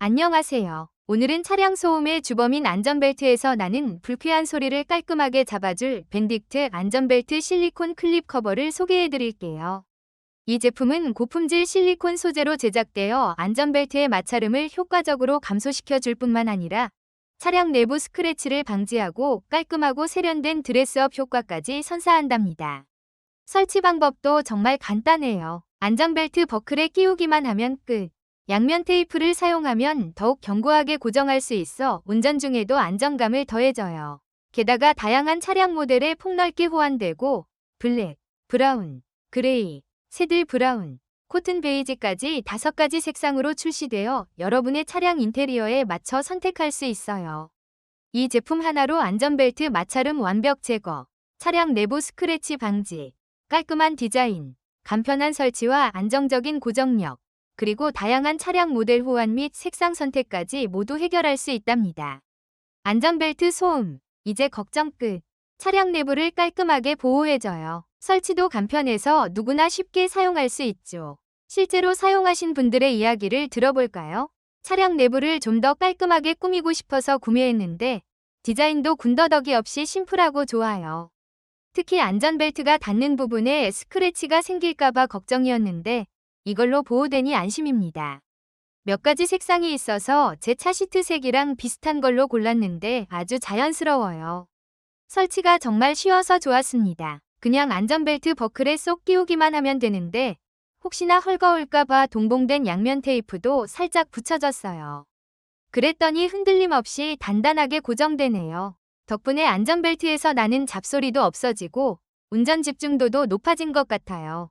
안녕하세요. 오늘은 차량 소음의 주범인 안전벨트에서 나는 불쾌한 소리를 깔끔하게 잡아줄 밴딕트 안전벨트 실리콘 클립 커버를 소개해 드릴게요. 이 제품은 고품질 실리콘 소재로 제작되어 안전벨트의 마찰음을 효과적으로 감소시켜 줄 뿐만 아니라 차량 내부 스크래치를 방지하고 깔끔하고 세련된 드레스업 효과까지 선사한답니다. 설치 방법도 정말 간단해요. 안전벨트 버클에 끼우기만 하면 끝. 양면 테이프를 사용하면 더욱 견고하게 고정할 수 있어 운전 중에도 안정감을 더해줘요. 게다가 다양한 차량 모델에 폭넓게 호환되고 블랙, 브라운, 그레이, 새들 브라운, 코튼 베이지까지 5가지 색상으로 출시되어 여러분의 차량 인테리어에 맞춰 선택할 수 있어요. 이 제품 하나로 안전벨트 마찰음 완벽 제거, 차량 내부 스크래치 방지, 깔끔한 디자인, 간편한 설치와 안정적인 고정력, 그리고 다양한 차량 모델 호환 및 색상 선택까지 모두 해결할 수 있답니다. 안전벨트 소음, 이제 걱정 끝. 차량 내부를 깔끔하게 보호해줘요. 설치도 간편해서 누구나 쉽게 사용할 수 있죠. 실제로 사용하신 분들의 이야기를 들어볼까요? 차량 내부를 좀 더 깔끔하게 꾸미고 싶어서 구매했는데 디자인도 군더더기 없이 심플하고 좋아요. 특히 안전벨트가 닿는 부분에 스크래치가 생길까봐 걱정이었는데 이걸로 보호되니 안심입니다. 몇 가지 색상이 있어서 제 차 시트 색이랑 비슷한 걸로 골랐는데 아주 자연스러워요. 설치가 정말 쉬워서 좋았습니다. 그냥 안전벨트 버클에 쏙 끼우기만 하면 되는데 혹시나 헐거울까봐 동봉된 양면 테이프도 살짝 붙여줬어요. 그랬더니 흔들림 없이 단단하게 고정되네요. 덕분에 안전벨트에서 나는 잡소리도 없어지고 운전 집중도도 높아진 것 같아요.